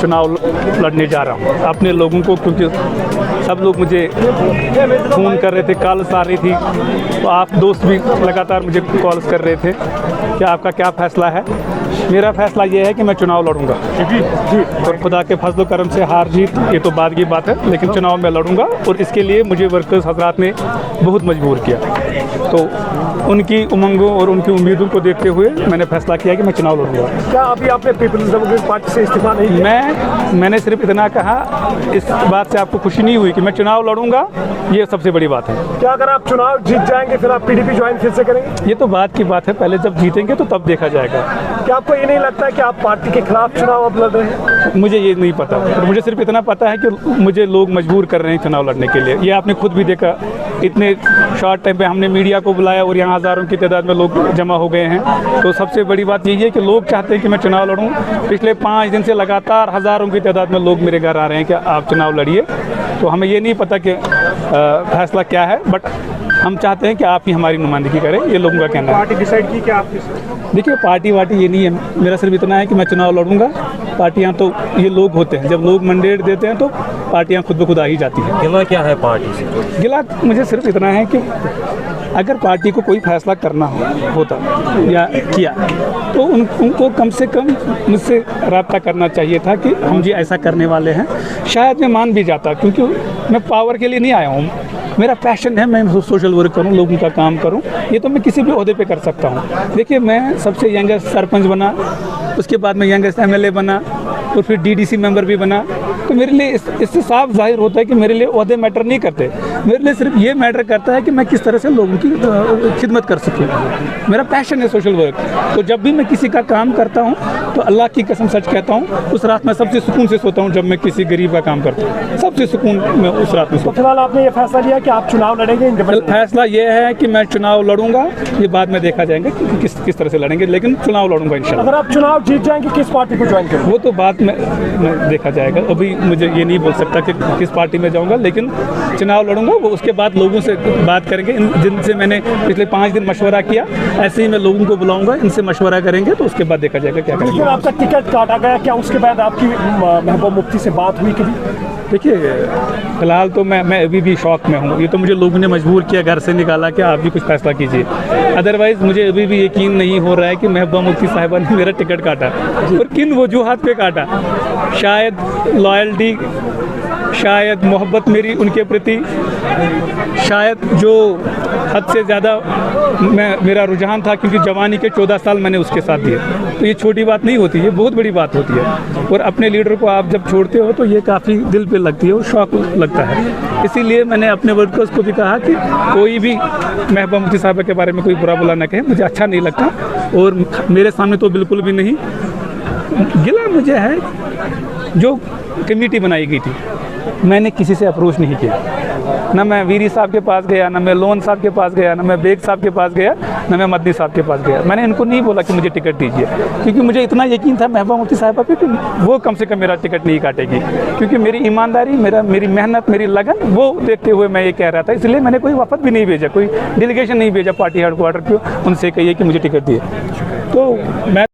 चुनाव लड़ने जा रहा हूँ अपने लोगों को, क्योंकि सब लोग मुझे फ़ोन कर रहे थे, कॉल्स आ रही थी, तो आप दोस्त भी लगातार मुझे कॉल्स कर रहे थे कि आपका क्या फ़ैसला है। मेरा फ़ैसला ये है कि मैं चुनाव लड़ूंगा जी, और खुदा के फजल करम से हार जीत ये तो बाद की बात है, लेकिन चुनाव में लड़ूंगा। और इसके लिए मुझे वर्कर्स हजरात ने बहुत मजबूर किया, तो उनकी उमंगों और उनकी उम्मीदों को देखते हुए मैंने फैसला किया कि मैं चुनाव लड़ूंगा। क्या अभी आपने पीपल्स डेमोक्रेटिक पार्टी से इस्तीफा नहीं किया? मैंने सिर्फ इतना कहा, इस बात से आपको खुशी नहीं हुई कि मैं चुनाव लड़ूंगा, ये सबसे बड़ी बात है। क्या अगर आप चुनाव जीत जाएंगे फिर आप पीडीपी ज्वाइन फिर से करेंगे? ये तो बात की बात है, पहले जब जीतेंगे तो तब देखा जाएगा। क्या आपको ये नहीं लगता है कि आप पार्टी के खिलाफ चुनाव अब लड़ रहे हैं? मुझे ये नहीं पता, पर मुझे सिर्फ इतना पता है कि मुझे लोग मजबूर कर रहे हैं चुनाव लड़ने के लिए। ये आपने खुद भी देखा, इतने शॉर्ट टाइम पे हमने मीडिया को बुलाया और यहाँ हज़ारों की तादाद में लोग जमा हो गए हैं। तो सबसे बड़ी बात यही है कि लोग चाहते हैं कि मैं चुनाव लड़ूं। पिछले 5 दिन से लगातार हज़ारों की तादाद में लोग मेरे घर आ रहे हैं कि आप चुनाव लड़िए। तो हमें ये नहीं पता कि फैसला क्या है, बट हम चाहते हैं कि आप ही हमारी नुमाइंदगी करें, ये लोगों का कहना है। पार्टी डिसाइड की क्या आपकी? देखिए, पार्टी वार्टी ये नहीं है, मेरा सिर्फ इतना है कि मैं चुनाव लड़ूंगा। पार्टियां तो ये लोग होते हैं, जब लोग मैंडेट देते हैं तो पार्टियां खुद ब खुद आ ही जाती हैं। गिला क्या है पार्टी से? गिला मुझे सिर्फ इतना है कि अगर पार्टी को कोई फैसला करना होता या किया तो उनको कम से कम मुझसे रब्ता करना चाहिए था कि हम जी ऐसा करने वाले हैं। शायद मैं मान भी जाता, क्योंकि मैं पावर के लिए नहीं आया हूँ। मेरा पैशन है, मैं सोशल वर्क करूं, लोगों का काम करूं। ये तो मैं किसी भी ओहदे पे कर सकता हूं। देखिए, मैं सबसे यंगेस्ट सरपंच बना, उसके बाद मैं यंगेस्ट एमएलए बना और फिर डीडीसी मेंबर भी बना। तो मेरे लिए इससे साफ जाहिर होता है कि मेरे लिए ओहदे मैटर नहीं करते। मेरे लिए सिर्फ ये मैटर करता है कि मैं किस तरह से लोगों की खिदमत कर सकूं। मेरा पैशन है सोशल वर्क। तो जब भी मैं किसी का काम करता हूं तो अल्लाह की कसम सच कहता हूं, उस रात में सबसे सुकून से सोता हूं। जब मैं किसी गरीब का काम करता हूं सबसे सुकून में उस रात में सोता हूं। फिलहाल आपने ये फैसला लिया कि आप चुनाव लड़ेंगे? फैसला ये है कि मैं चुनाव लड़ूंगा, ये बाद में देखा जाएगा कि किस तरह से लड़ेंगे, लेकिन चुनाव लड़ूंगा इंशाल्लाह। अगर आप चुनाव जीत जाएंगे किस पार्टी को ज्वाइन करेंगे? वो तो बात में देखा जाएगा। अभी मुझे ये नहीं बोल सकता कि किस पार्टी में जाऊंगा, लेकिन चुनाव लड़ूंगा। वो उसके बाद लोगों से बात करेंगे, जिनसे मैंने पिछले 5 दिन मशवरा किया, ऐसे ही मैं लोगों को बुलाऊंगा, इनसे मशवरा करेंगे, तो उसके बाद देखा जाएगा क्या करेंगे। आपका टिकट काटा गया, क्या उसके बाद आपकी महबूबा मुफ्ती से बात हुई कभी? देखिए, फिलहाल तो मैं अभी भी शौक में हूँ। ये तो मुझे लोगों ने मजबूर किया, घर से निकाला कि आप भी कुछ फैसला कीजिए। अदरवाइज़ मुझे अभी भी यकीन नहीं हो रहा है कि महबूबा मुफ्ती साहिबा ने मेरा टिकट काटा और किन वजूहात पे काटा। शायद लॉयल्टी, शायद मोहब्बत मेरी उनके प्रति, शायद जो हद से ज़्यादा मेरा रुझान था, क्योंकि जवानी के 14 साल मैंने उसके साथ दिए। तो ये छोटी बात नहीं होती, ये बहुत बड़ी बात होती है। और अपने लीडर को आप जब छोड़ते हो तो ये काफ़ी दिल पे लगती है और शौक लगता है। इसीलिए मैंने अपने वर्कर्स को भी कहा कि कोई भी महबूबा मुफ्ती साहिबा के बारे में कोई बुरा बुला न कहे, मुझे अच्छा नहीं लगता। और मेरे सामने तो बिल्कुल भी नहीं। गिला मुझे है जो कमेटी बनाई गई थी, मैंने किसी से अप्रोच नहीं किया। ना मैं वीरी साहब के पास गया, ना मैं लोन साहब के पास गया, ना मैं बेग साहब के पास गया, ना मैं मदनी साहब के पास गया। मैंने इनको नहीं बोला कि मुझे टिकट दीजिए, क्योंकि मुझे इतना यकीन था महबूबा मुफ्ती साहिबा पे कि वो कम से कम मेरा टिकट नहीं काटेगी। क्योंकि मेरी ईमानदारी, मेरी मेहनत, मेरी लगन, वो देखते हुए मैं ये कह रहा था। इसलिए मैंने कोई वफद भी नहीं भेजा, कोई डेलीगेशन नहीं भेजा पार्टी हेडक्वार्टर को, उनसे कहिए कि मुझे टिकट दिए। तो मैं